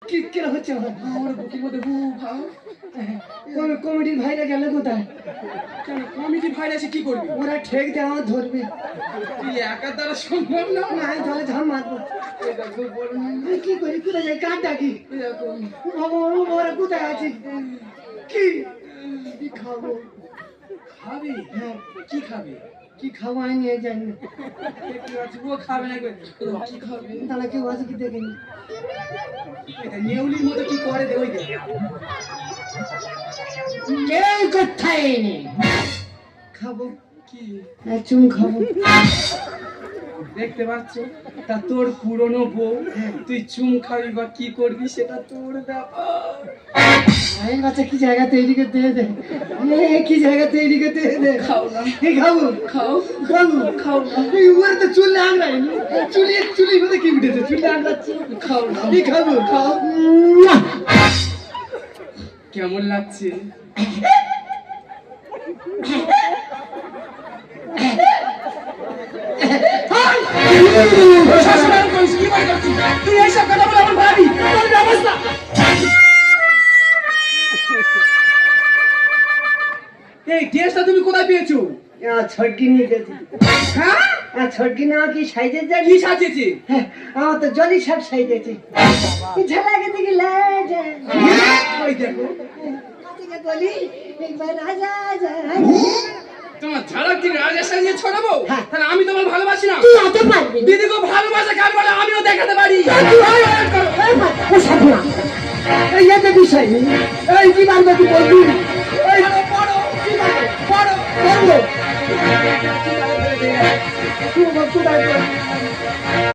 কি কি হচ্ছে আমার বুকের মধ্যে হু ভাব। কমিটির ভাইরা গেল কোথায়? কেন কমিটি ভাইরা এসে কি করবি? ওরা ঠেক দেওয়া ধরবে তুই একা দ্বারা সম্ভব না। না তাহলে ঝাম মারবো। আমি কি করি কোথায় যাই কার ডাকি? ওরা কোথায় আছে? কি কি খাবো? খাবি? হ্যাঁ কি খাবি? কি খাবো আমি নিয়ে জানি না। ও খাবে না কি খাবে? তাহলে কেউ আছে কি দেখিনি? এটা নেউলির মতো কি করে দে ওই দে। এই কোথায় নেই খাবো কি চুম খাবো। দেখতে পাচ্ছ তা তোর পুরনো বউ, তুই চুম খাবি বা কি করবি সেটা তোর ব্যাপার। আইন বাচ্চা কি জায়গা তৈরি করতে দে, কি জায়গা তৈরি করতে দে। খাও না, এই খাবো খাও খাবো খাও না, এই উপরে তো চুল আংড়াই চুলি মধ্যে কি উঠেছে চুল আংড়াচ্ছি। খাও না, কি খাবো? খাও। কেমন লাগছে? তুই এইসব কথা বলে আমার ভাবি তোর ব্যবস্থা। এই ড্রেসটা তুমি কোথায় পেয়েছো? ছটকি নিয়ে গেছি। হ্যাঁ ছটকি নেওয়া কি সাইজের জানি? কি সাজিয়েছে? আমার তো জলি সব সাইজেছে। ঝালাকে দিকে লাগে ওই দেখো বলি একবার রাজা যায়। তোমার ঝাড়ক দিকে রাজা সাজিয়ে ছড়াবো? হ্যাঁ। তাহলে আমি তোমার ভালোবাসি না। তুই অত পারবি দিদি গো ভালোবাসা কার বলে আমিও দেখাতে পারি। এই একটা বিষয় নেই। এই কি বান্ধব তুই বলবি? এই পড়ো পড়ো তুই বল, তুই বল।